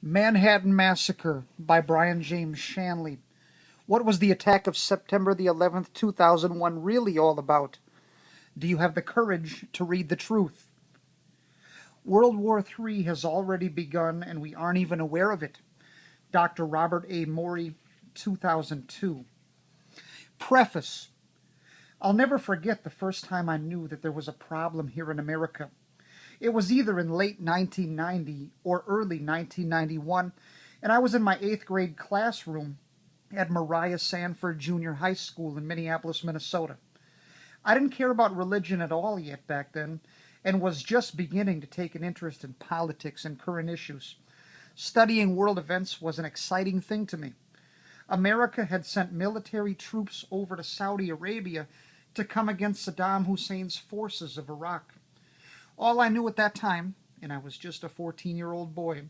Manhattan Massacre by Brian James Shanley. What was the attack of September the 11th, 2001 really all about? Do you have the courage to read the truth? World War III has already begun and we aren't even aware of it. Dr. Robert A. Morey, 2002. Preface. I'll never forget the first time I knew that there was a problem here in America. It was either in late 1990 or early 1991, and I was in my 8th grade classroom at Mariah Sanford Junior High School in Minneapolis, Minnesota. I didn't care about religion at all yet back then, and was just beginning to take an interest in politics and current issues. Studying world events was an exciting thing to me. America had sent military troops over to Saudi Arabia to come against Saddam Hussein's forces of Iraq. All I knew at that time, and I was just a 14-year-old boy,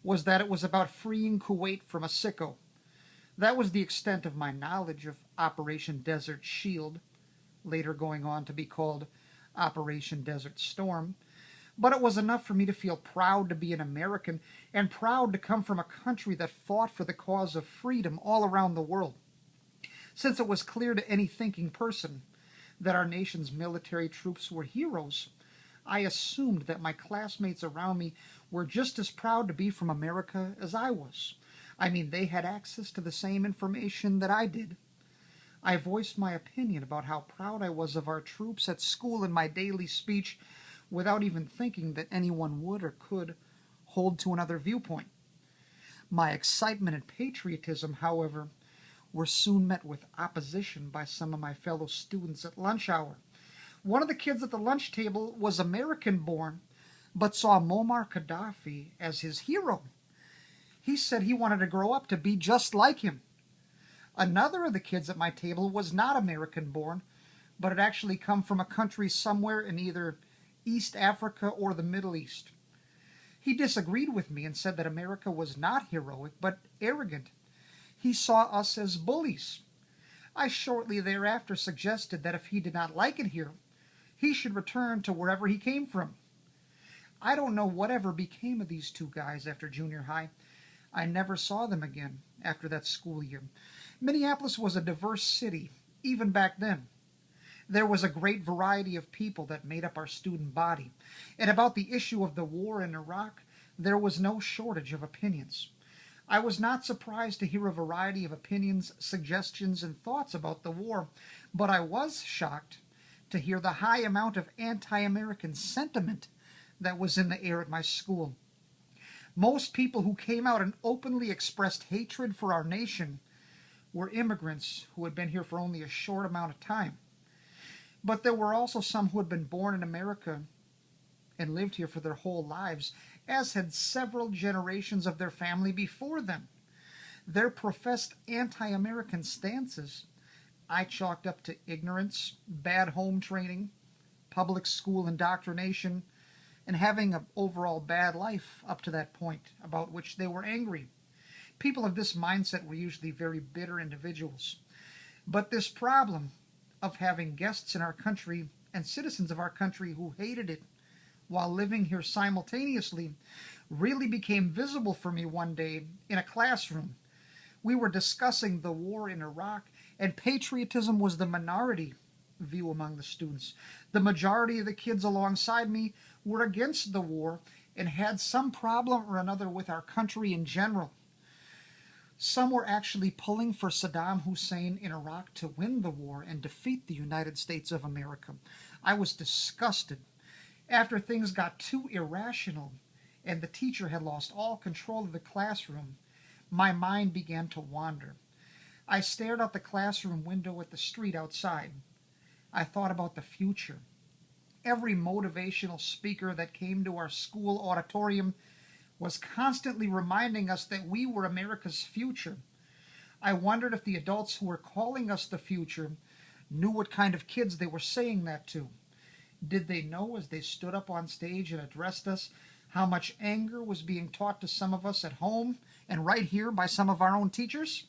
was that it was about freeing Kuwait from a sicko. That was the extent of my knowledge of Operation Desert Shield, later going on to be called Operation Desert Storm. But it was enough for me to feel proud to be an American and proud to come from a country that fought for the cause of freedom all around the world. Since it was clear to any thinking person that our nation's military troops were heroes, I assumed that my classmates around me were just as proud to be from America as I was. I mean, they had access to the same information that I did. I voiced my opinion about how proud I was of our troops at school in my daily speech without even thinking that anyone would or could hold to another viewpoint. My excitement and patriotism, however, were soon met with opposition by some of my fellow students at lunch hour. One of the kids at the lunch table was American born, but saw Muammar Gaddafi as his hero. He said he wanted to grow up to be just like him. Another of the kids at my table was not American born, but had actually come from a country somewhere in either East Africa or the Middle East. He disagreed with me and said that America was not heroic, but arrogant. He saw us as bullies. I shortly thereafter suggested that if he did not like it here, he should return to wherever he came from. I don't know whatever became of these two guys after junior high. I never saw them again after that school year. Minneapolis was a diverse city, even back then. There was a great variety of people that made up our student body, and about the issue of the war in Iraq, there was no shortage of opinions. I was not surprised to hear a variety of opinions, suggestions, and thoughts about the war, but I was shocked to hear the high amount of anti-American sentiment that was in the air at my school. Most people who came out and openly expressed hatred for our nation were immigrants who had been here for only a short amount of time. But there were also some who had been born in America and lived here for their whole lives, as had several generations of their family before them. Their professed anti-American stances I chalked up to ignorance, bad home training, public school indoctrination, and having an overall bad life up to that point, about which they were angry. People of this mindset were usually very bitter individuals. But this problem of having guests in our country and citizens of our country who hated it while living here simultaneously really became visible for me one day in a classroom. We were discussing the war in Iraq, and patriotism was the minority view among the students. The majority of the kids alongside me were against the war and had some problem or another with our country in general. Some were actually pulling for Saddam Hussein in Iraq to win the war and defeat the United States of America. I was disgusted. After things got too irrational and the teacher had lost all control of the classroom, my mind began to wander. I stared out the classroom window at the street outside. I thought about the future. Every motivational speaker that came to our school auditorium was constantly reminding us that we were America's future. I wondered if the adults who were calling us the future knew what kind of kids they were saying that to. Did they know as they stood up on stage and addressed us how much anger was being taught to some of us at home and right here by some of our own teachers?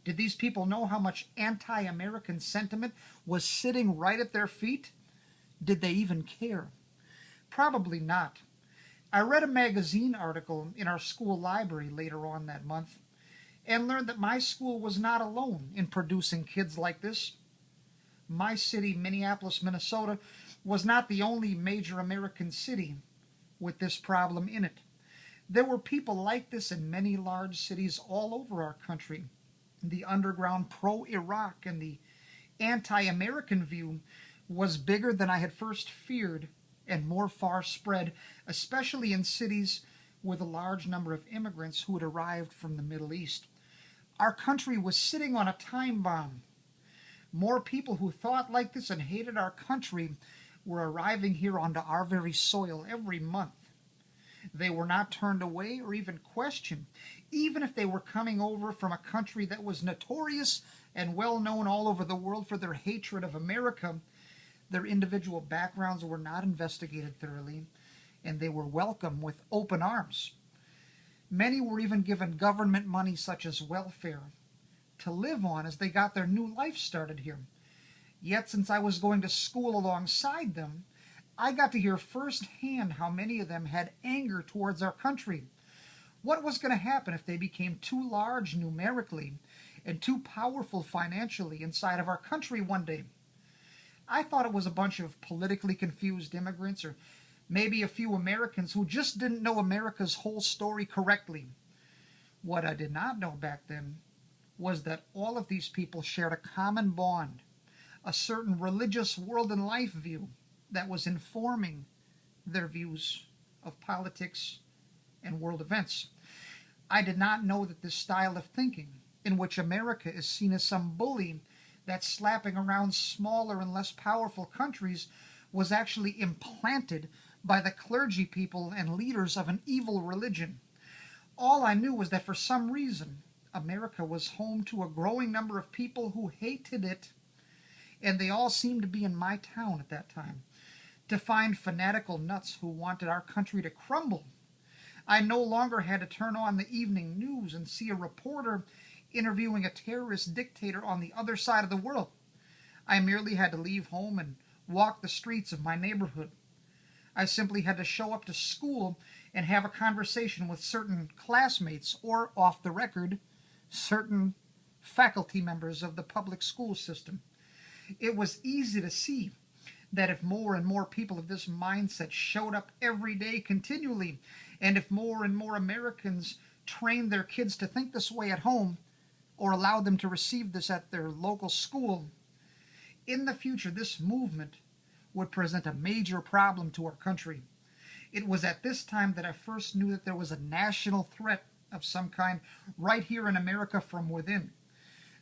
Did these people know how much anti-American sentiment was sitting right at their feet? Did they even care? Probably not. I read a magazine article in our school library later on that month and learned that my school was not alone in producing kids like this. My city, Minneapolis, Minnesota, was not the only major American city with this problem in it. There were people like this in many large cities all over our country. The underground pro Iraq and the anti American view was bigger than I had first feared and more far spread, especially in cities with a large number of immigrants who had arrived from the Middle East. Our country was sitting on a time bomb. More people who thought like this and hated our country were arriving here onto our very soil every month. They were not turned away or even questioned, even if they were coming over from a country that was notorious and well known all over the world for their hatred of America. Their individual backgrounds were not investigated thoroughly, and they were welcomed with open arms. Many were even given government money such as welfare to live on as they got their new life started here. Yet, since I was going to school alongside them, I got to hear firsthand how many of them had anger towards our country. What was going to happen if they became too large numerically and too powerful financially inside of our country one day? I thought it was a bunch of politically confused immigrants or maybe a few Americans who just didn't know America's whole story correctly. What I did not know back then was that all of these people shared a common bond, a certain religious world and life view that was informing their views of politics and world events. I did not know that this style of thinking, in which America is seen as some bully that's slapping around smaller and less powerful countries, was actually implanted by the clergy people and leaders of an evil religion. All I knew was that for some reason, America was home to a growing number of people who hated it, and they all seemed to be in my town at that time, to find fanatical nuts who wanted our country to crumble. I no longer had to turn on the evening news and see a reporter interviewing a terrorist dictator on the other side of the world. I merely had to leave home and walk the streets of my neighborhood. I simply had to show up to school and have a conversation with certain classmates or, off the record, certain faculty members of the public school system. It was easy to see that if more and more people of this mindset showed up every day continually, and if more and more Americans trained their kids to think this way at home, or allowed them to receive this at their local school, in the future this movement would present a major problem to our country. It was at this time that I first knew that there was a national threat of some kind right here in America from within.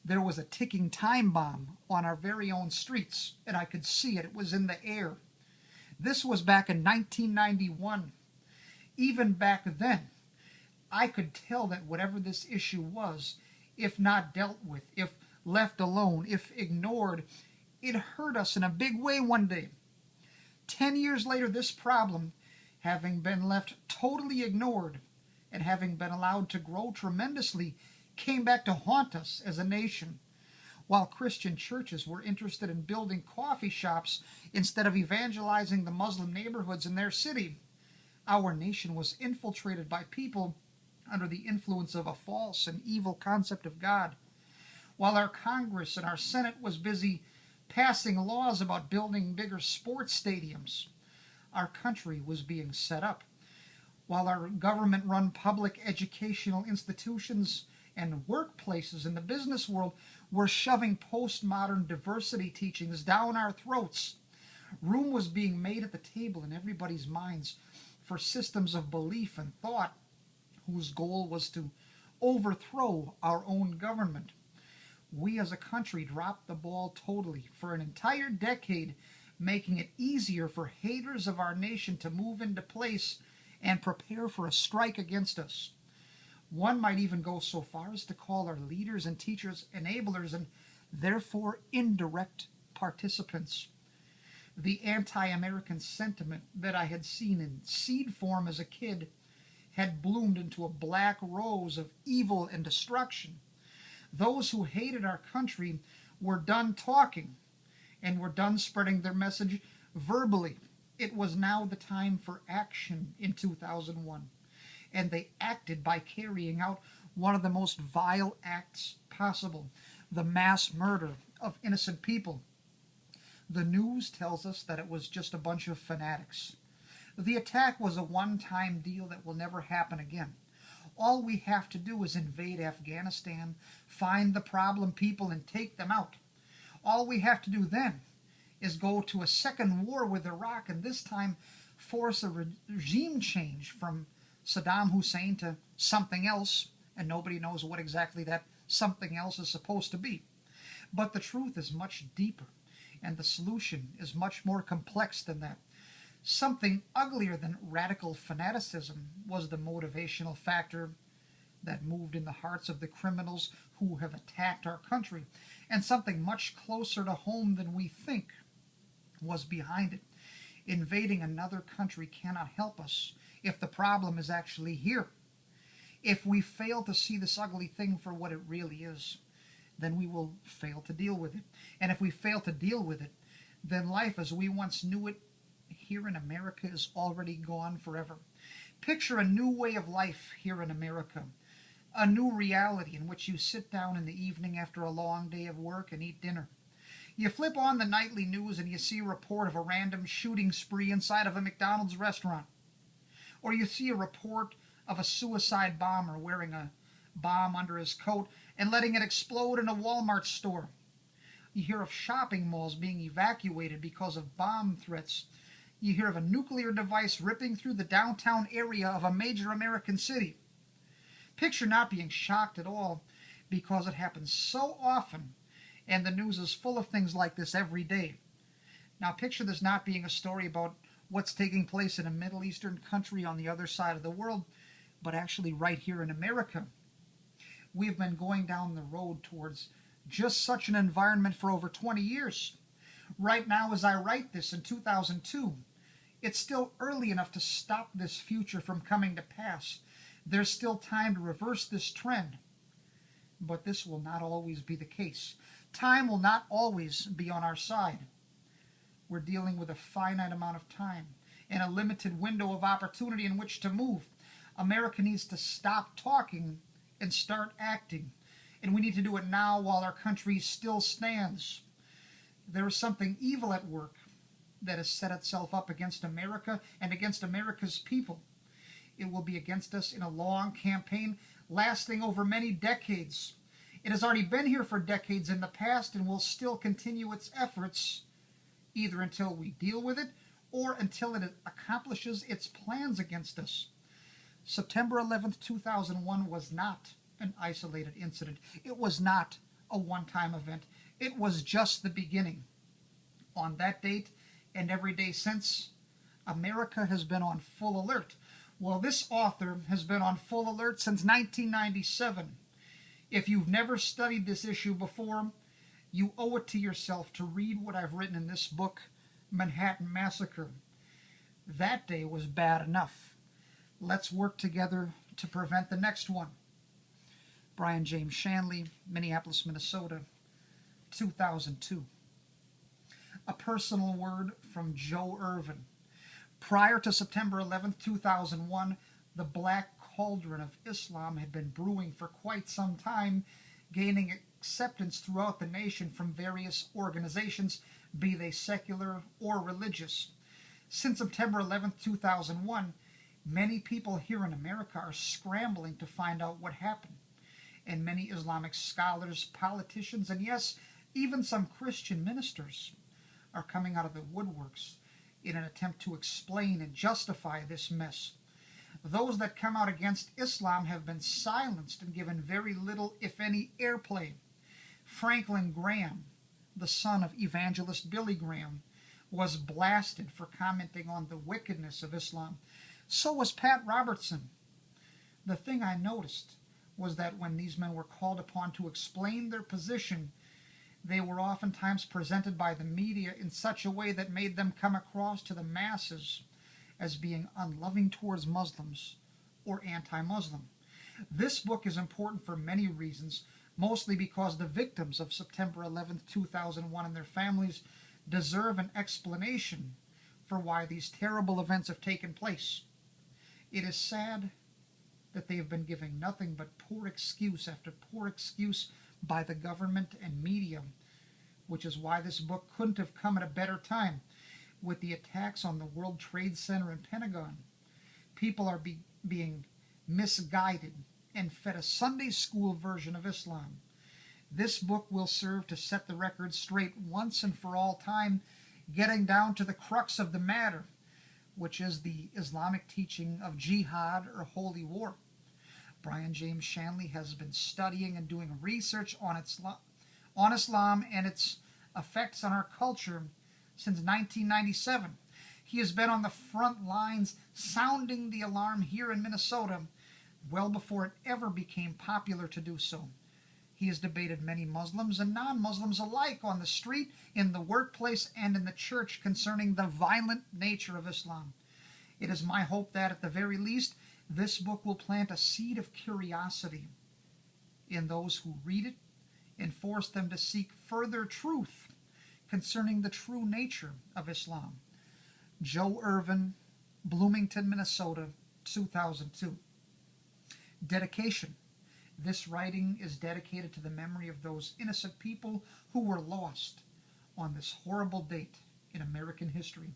There was a ticking time bomb on our very own streets, and I could see it. It was in the air. This was back in 1991. Even back then, I could tell that whatever this issue was, if not dealt with, if left alone, if ignored, it hurt us in a big way one day. 10 years later, this problem, having been left totally ignored and having been allowed to grow tremendously, came back to haunt us as a nation. While Christian churches were interested in building coffee shops instead of evangelizing the Muslim neighborhoods in their city, our nation was infiltrated by people under the influence of a false and evil concept of God. While our Congress and our Senate was busy passing laws about building bigger sports stadiums, our country was being set up. While our government-run public educational institutions and workplaces in the business world were shoving postmodern diversity teachings down our throats, room was being made at the table in everybody's minds for systems of belief and thought whose goal was to overthrow our own government. We as a country dropped the ball totally for an entire decade, making it easier for haters of our nation to move into place and prepare for a strike against us. One might even go so far as to call our leaders and teachers enablers and therefore indirect participants. The anti-American sentiment that I had seen in seed form as a kid had bloomed into a black rose of evil and destruction. Those who hated our country were done talking and were done spreading their message verbally, It was now the time for action in 2001, and they acted by carrying out one of the most vile acts possible, the mass murder of innocent people. The news tells us that it was just a bunch of fanatics. The attack was a one-time deal that will never happen again. All we have to do is invade Afghanistan, find the problem people, and take them out. All we have to do then is go to a second war with Iraq, and this time force a regime change from Saddam Hussein to something else, and nobody knows what exactly that something else is supposed to be. But the truth is much deeper, and the solution is much more complex than that. Something uglier than radical fanaticism was the motivational factor that moved in the hearts of the criminals who have attacked our country, and something much closer to home than we think was behind it. Invading another country cannot help us if the problem is actually here. If we fail to see this ugly thing for what it really is, then we will fail to deal with it. And if we fail to deal with it, then life as we once knew it here in America is already gone forever. Picture a new way of life here in America, a new reality in which you sit down in the evening after a long day of work and eat dinner. You flip on the nightly news and you see a report of a random shooting spree inside of a McDonald's restaurant. Or you see a report of a suicide bomber wearing a bomb under his coat and letting it explode in a Walmart store. You hear of shopping malls being evacuated because of bomb threats. You hear of a nuclear device ripping through the downtown area of a major American city. Picture not being shocked at all, because it happens so often, and the news is full of things like this every day. Now picture this not being a story about what's taking place in a Middle Eastern country on the other side of the world, but actually right here in America. We've been going down the road towards just such an environment for over 20 years. Right now, as I write this in 2002, it's still early enough to stop this future from coming to pass. There's still time to reverse this trend. But this will not always be the case. Time will not always be on our side. We're dealing with a finite amount of time and a limited window of opportunity in which to move. America needs to stop talking and start acting. And we need to do it now while our country still stands. There is something evil at work that has set itself up against America and against America's people. It will be against us in a long campaign lasting over many decades. It has already been here for decades in the past and will still continue its efforts either until we deal with it or until it accomplishes its plans against us. September 11th, 2001 was not an isolated incident. It was not a one-time event. It was just the beginning. On that date and every day since, America has been on full alert. Well, this author has been on full alert since 1997. If you've never studied this issue before, you owe it to yourself to read what I've written in this book, Manhattan Massacre. That day was bad enough. Let's work together to prevent the next one. Brian James Shanley, Minneapolis, Minnesota, 2002. A personal word from Joe Irvin. Prior to September 11, 2001, the black cauldron of Islam had been brewing for quite some time, gaining acceptance throughout the nation from various organizations, be they secular or religious. Since September 11, 2001, many people here in America are scrambling to find out what happened. And many Islamic scholars, politicians, and yes, even some Christian ministers are coming out of the woodworks in an attempt to explain and justify this mess. Those that come out against Islam have been silenced and given very little, if any, airplay. Franklin Graham, the son of evangelist Billy Graham, was blasted for commenting on the wickedness of Islam. So was Pat Robertson. The thing I noticed was that when these men were called upon to explain their position, they were oftentimes presented by the media in such a way that made them come across to the masses as being unloving towards Muslims or anti-Muslim. This book is important for many reasons, mostly because the victims of September 11, 2001 and their families deserve an explanation for why these terrible events have taken place. It is sad that they have been giving nothing but poor excuse after poor excuse by the government and media, which is why this book couldn't have come at a better time. With the attacks on the World Trade Center and Pentagon, people are being misguided and fed a Sunday school version of Islam. This book will serve to set the record straight once and for all time, getting down to the crux of the matter, which is the Islamic teaching of jihad or holy war. Brian James Shanley has been studying and doing research on Islam and its effects on our culture since 1997. He has been on the front lines sounding the alarm here in Minnesota well before it ever became popular to do so. He has debated many Muslims and non-Muslims alike on the street, in the workplace, and in the church concerning the violent nature of Islam. It is my hope that, at the very least, this book will plant a seed of curiosity in those who read it and force them to seek further truth concerning the true nature of Islam. Joe Irvin, Bloomington, Minnesota, 2002. Dedication. This writing is dedicated to the memory of those innocent people who were lost on this horrible date in American history.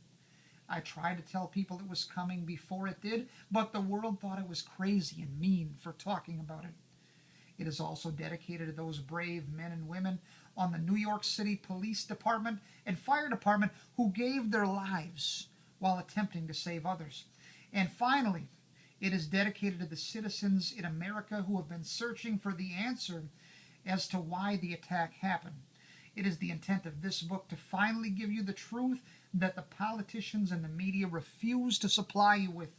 I tried to tell people it was coming before it did, but the world thought I was crazy and mean for talking about it. It is also dedicated to those brave men and women on the New York City Police Department and Fire Department who gave their lives while attempting to save others. And finally, it is dedicated to the citizens in America who have been searching for the answer as to why the attack happened. It is the intent of this book to finally give you the truth that the politicians and the media refuse to supply you with.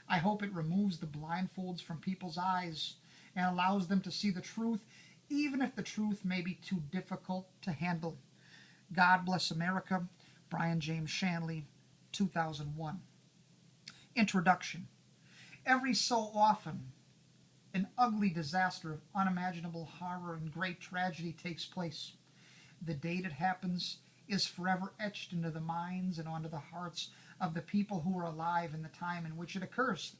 I hope it removes the blindfolds from people's eyes and allows them to see the truth, even if the truth may be too difficult to handle. God bless America. Brian James Shanley, 2001. Introduction. Every so often, an ugly disaster of unimaginable horror and great tragedy takes place. The date it happens is forever etched into the minds and onto the hearts of the people who were alive in the time in which it occurs.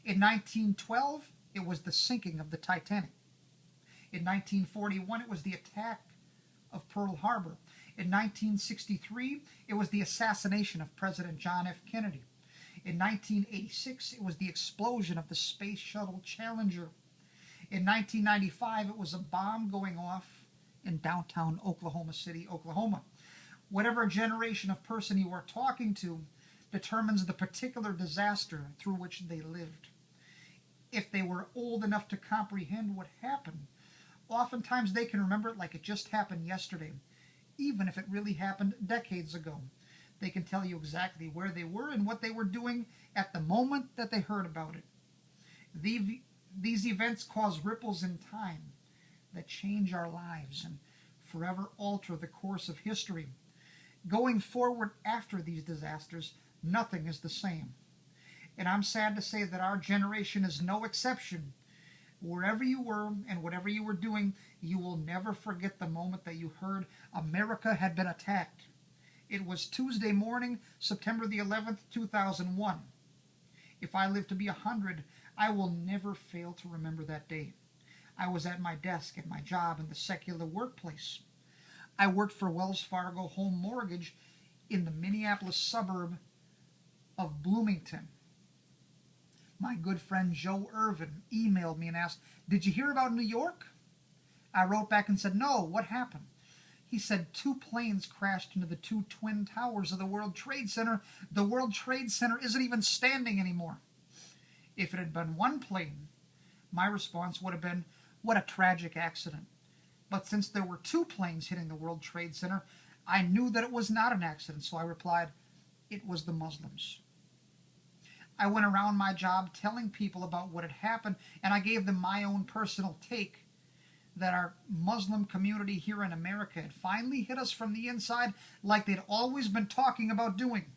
In 1912, it was the sinking of the Titanic. In 1941, it was the attack of Pearl Harbor. In 1963, it was the assassination of President John F. Kennedy. In 1986, it was the explosion of the Space Shuttle Challenger. In 1995, it was a bomb going off in downtown Oklahoma City, Oklahoma. Whatever generation of person you are talking to determines the particular disaster through which they lived. If they were old enough to comprehend what happened, oftentimes they can remember it like it just happened yesterday, even if it really happened decades ago. They can tell you exactly where they were and what they were doing at the moment that they heard about it. These events cause ripples in time that change our lives and forever alter the course of history. Going forward after these disasters, nothing is the same. And I'm sad to say that our generation is no exception. Wherever you were and whatever you were doing, you will never forget the moment that you heard America had been attacked. It was Tuesday morning, September the 11th, 2001. If I live to be 100, I will never fail to remember that day. I was at my desk at my job in the secular workplace. I worked for Wells Fargo Home Mortgage in the Minneapolis suburb of Bloomington. My good friend Joe Irvin emailed me and asked, "Did you hear about New York?" I wrote back and said, "No, what happened?" He said 2 planes crashed into the 2 twin towers of the World Trade Center. The World Trade Center isn't even standing anymore. If it had been 1 plane, my response would have been, "What a tragic accident." But since there were 2 planes hitting the World Trade Center, I knew that it was not an accident, so I replied, "It was the Muslims." I went around my job telling people about what had happened, and I gave them my own personal take that our Muslim community here in America had finally hit us from the inside like they'd always been talking about doing.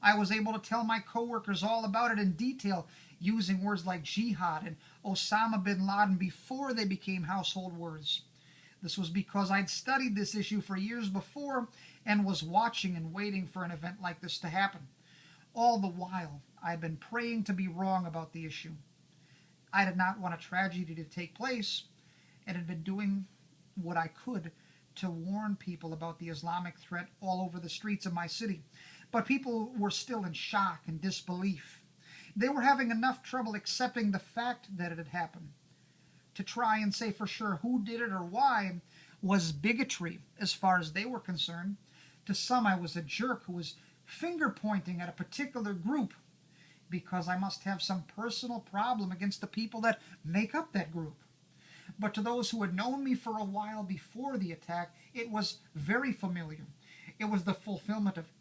I was able to tell my coworkers all about it in detail, using words like jihad and Osama bin Laden before they became household words. This was because I'd studied this issue for years before and was watching and waiting for an event like this to happen. All the while, I had been praying to be wrong about the issue. I did not want a tragedy to take place and had been doing what I could to warn people about the Islamic threat all over the streets of my city. But people were still in shock and disbelief. They were having enough trouble accepting the fact that it had happened. To try and say for sure who did it or why was bigotry as far as they were concerned. To some, I was a jerk who was finger pointing at a particular group because I must have some personal problem against the people that make up that group. But to those who had known me for a while before the attack, it was very familiar. It was the fulfillment of